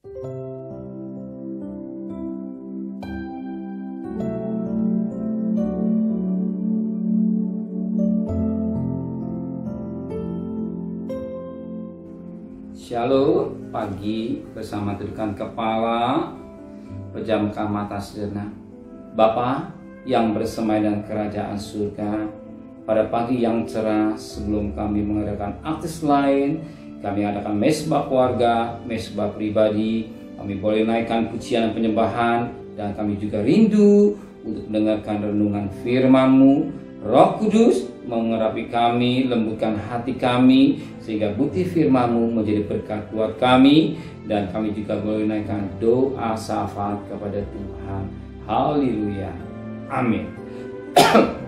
Shalom, pagi bersama tedukan kepala, pejamkan mata sejenak. Bapa yang bersemayam dalam kerajaan surga, pada pagi yang cerah sebelum kami mengadakan aktivitas lain, kami adakan mesbah keluarga, mesbah pribadi, kami boleh naikkan pujian dan penyembahan, dan kami juga rindu untuk mendengarkan renungan firman-Mu. Roh Kudus mengurapi kami, lembutkan hati kami, sehingga bukti firman-Mu menjadi berkat buat kami, dan kami juga boleh naikkan doa syafaat kepada Tuhan. Haleluya, amin.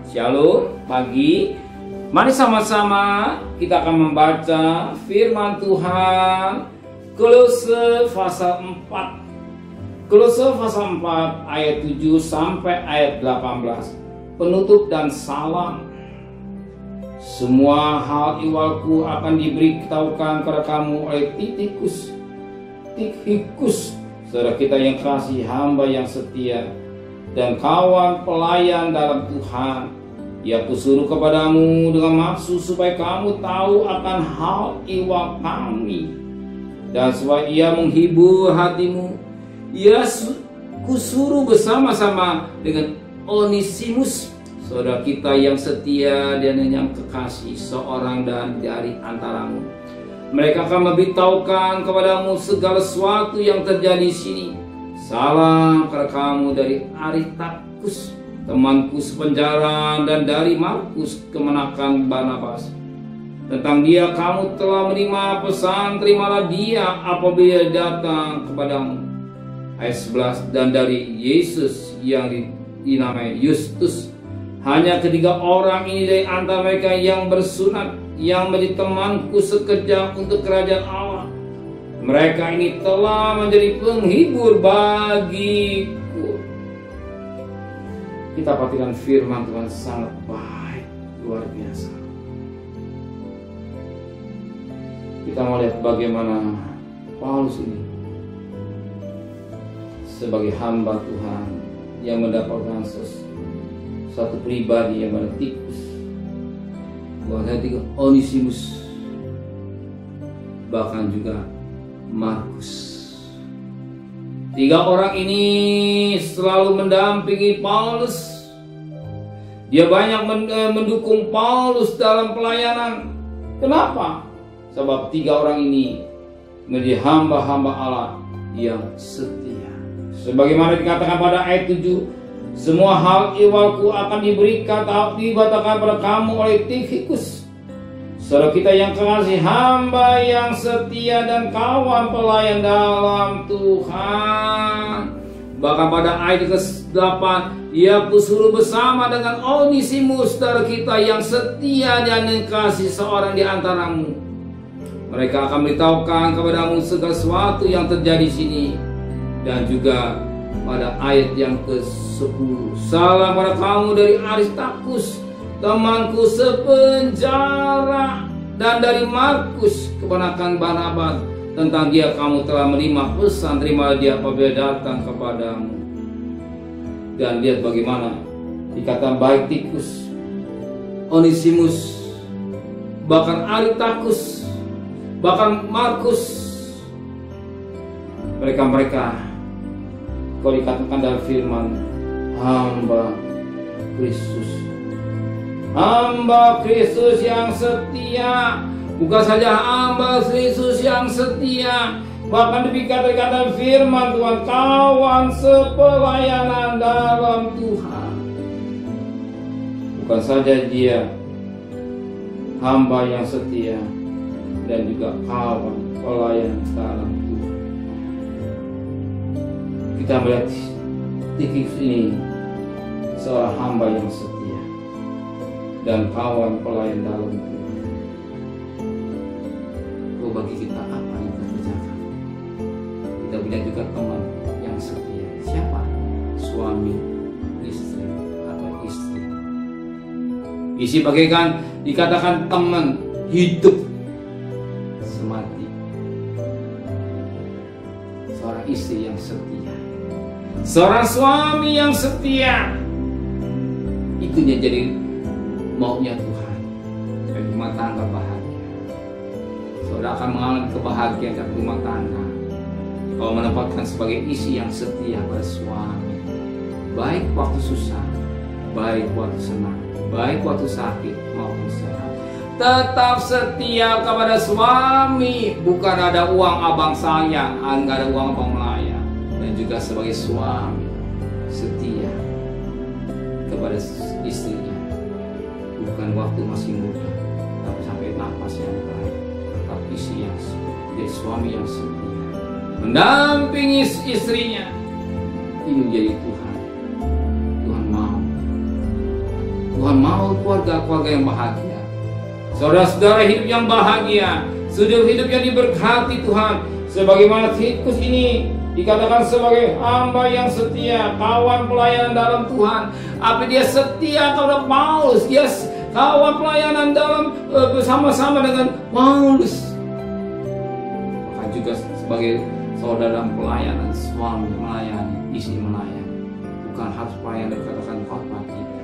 Shalom, pagi. Mari sama-sama kita akan membaca firman Tuhan, Kolose pasal 4. Kolose pasal 4 ayat 7 sampai ayat 18. Penutup dan salam. Semua hal ihwalku akan diberitahukan kepada kamu oleh Tikhikus, saudara kita yang kasih, hamba yang setia dan kawan pelayan dalam Tuhan. Ia kusuruh kepadamu dengan maksud supaya kamu tahu akan hal ihwal kami, dan supaya ia menghibur hatimu. Ia kusuruh bersama-sama dengan Onesimus, saudara kita yang setia dan yang kekasih, seorang dan dari antaramu. Mereka akan memberitahukan kepadamu segala sesuatu yang terjadi di sini. Salam kepada kamu dari Aristarkus, temanku sepenjara, dan dari Markus, kemenakan Barnabas. Tentang dia kamu telah menerima pesan, terimalah dia apabila datang kepadamu. Ayat 11, dan dari Yesus yang dinamai Justus. Hanya ketiga orang ini dari antara mereka yang bersunat, yang menjadi temanku sekejap untuk kerajaan Allah. Mereka ini telah menjadi penghibur bagiku. Kita perhatikan firman Tuhan sangat baik, luar biasa. Kita melihat bagaimana Paulus ini sebagai hamba Tuhan yang mendapatkan satu pribadi yang ada Tikus, Onesimus, bahkan juga Markus. Tiga orang ini selalu mendampingi Paulus. Dia banyak mendukung Paulus dalam pelayanan. Kenapa? Sebab tiga orang ini menjadi hamba-hamba Allah yang setia. Sebagaimana dikatakan pada ayat 7, semua hal ihwalku akan diberitahukan pada kamu oleh Tikhikus, saudara kita yang kekasih, hamba yang setia dan kawan pelayan dalam Tuhan. Bahkan pada ayat ke-8, ia kusuruh bersama dengan Onesimus, saudara kita yang setia dan kekasih, seorang di antaramu. Mereka akan memberitahukan kepadamu segala sesuatu yang terjadi di sini. Dan juga pada ayat yang ke-10, salam pada kamu dari Aristarkus, temanku sepenjara, dan dari Markus, keponakan Barnabas. Tentang dia kamu telah menerima pesan, terima dia apabila datang kepadamu. Dan lihat bagaimana dikatakan baik Tikus, Onesimus, bahkan Aristarkus, bahkan Markus. Mereka kalau dikatakan dalam firman, hamba Kristus, hamba Kristus yang setia. Bukan saja hamba Kristus yang setia, bahkan dikatakan dalam firman Tuhan, kawan sepelayanan dalam Tuhan. Bukan saja dia hamba yang setia, dan juga kawan pelayan dalam Tuhan. Kita melihat Tikhikus ini seorang hamba yang setia dan kawan pelayan dalam Tuhan. Bagi kita apa yang kita kerjakan? Kita punya juga teman yang setia. Siapa? Suami, istri, atau istri. Isi bagaikan dikatakan teman hidup semati. seorang istri yang setia, seorang suami yang setia. Itu dia jadi maunya Tuhan, supaya rumah tangga bahagia. Saudara akan mengalami kebahagiaan dalam rumah tangga kalau menempatkan sebagai istri yang setia pada suami, baik waktu susah, baik waktu senang, baik waktu sakit maupun sehat. Tetap setia kepada suami, bukan ada uang abang sayang, enggak ada uang abang melayang. Dan juga sebagai suami setia kepada istrinya, bukan waktu masih muda, tapi sampai nafas yang terakhir. Tetap istri yang jadi suami yang setia, mendampingi istrinya. Ini menjadi Tuhan. Tuhan mau keluarga-keluarga yang bahagia, saudara-saudara hidup yang bahagia, hidup yang diberkati Tuhan. Sebagaimana Titus ini dikatakan sebagai hamba yang setia, kawan pelayanan dalam Tuhan. Apa dia setia kepada Paulus? Dia kawan pelayanan dalam bersama-sama dengan Paulus. Maka juga sebagai saudara dalam pelayanan, suami melayani, istri melayani. Bukan harus pelayan dikatakan khotbah tidak.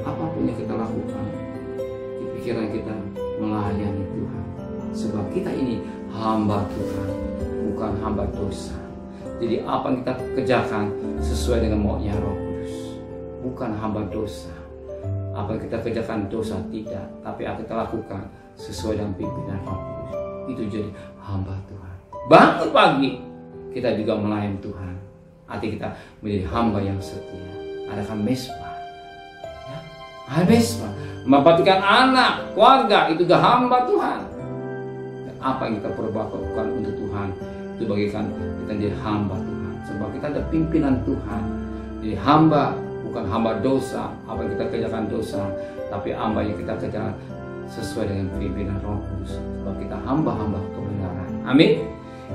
Apapun yang kita lakukan, di pikiran kita melayani Tuhan. Sebab kita ini hamba Tuhan, bukan hamba dosa. Jadi apa yang kita kerjakan sesuai dengan maunya Roh Kudus, bukan hamba dosa. Apa yang kita kerjakan dosa tidak, tapi apa kita lakukan sesuai dengan pimpinan Roh Kudus, itu jadi hamba Tuhan. Bangun pagi kita juga melayani Tuhan, arti kita menjadi hamba yang setia. Adakan mesbah, mesbah memperhatikan anak, keluarga, itu juga hamba Tuhan. Dan apa yang kita perbuatkan untuk Tuhan, itu bagikan kita jadi hamba Tuhan. Sebab kita ada pimpinan Tuhan. Jadi hamba, bukan hamba dosa. Apa yang kita kerjakan dosa, tapi hamba yang kita kerjakan sesuai dengan pimpinan Roh Kudus. Sebab kita hamba-hamba kebenaran. Amin.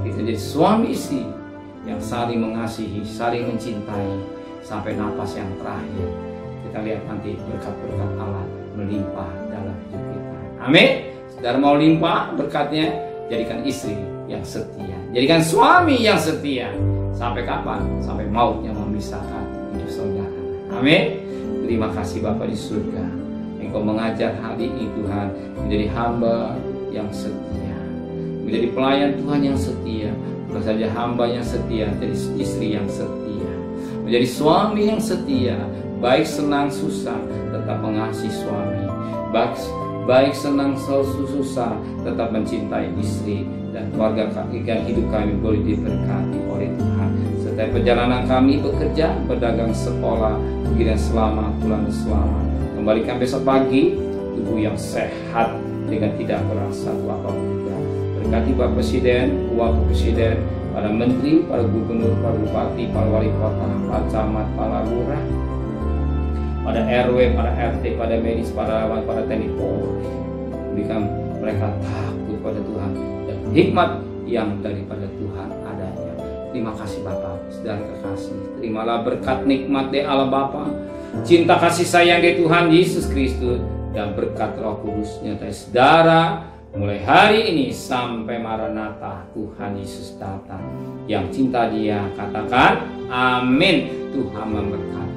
Kita jadi suami istri yang saling mengasihi, saling mencintai sampai napas yang terakhir. Kita lihat nanti berkat-berkat Allah melimpah dalam hidup kita. Amin. Saudara mau limpah berkatnya, jadikan istri yang setia, jadikan suami yang setia. Sampai kapan? Sampai mautnya memisahkan hidup saudara. Amin. Terima kasih Bapa di surga, Engkau mengajar hari ini Tuhan menjadi hamba yang setia, menjadi pelayan Tuhan yang setia. Bukan saja hamba yang setia, jadi istri yang setia, menjadi suami yang setia. Baik senang susah tetap mengasihi suami, baik senang susah tetap mencintai istri, dan keluarga kami dan hidup kami boleh diberkati oleh Tuhan. Setiap perjalanan kami bekerja, berdagang, sekolah, pergi dan selamat, pulang dan selamat. Kembalikan besok pagi tubuh yang sehat dengan tidak berasa apapun juga. Berkati Bapak Presiden, Wakil Presiden, para Menteri, para Gubernur, para Bupati, para Wali Kota, para Camat, para Lurah, pada RW, pada RT, pada medis, pada TNI Polri. Berikan mereka takut pada Tuhan dan hikmat yang daripada Tuhan adanya. Terima kasih Bapa, saudara kekasih. Terimalah berkat nikmat dari Allah Bapa, cinta kasih sayang dari Tuhan Yesus Kristus, dan berkat Roh Kudus nyertai saudara mulai hari ini sampai Maranatha Tuhan Yesus datang. Yang cinta Dia katakan amin. Tuhan memberkati.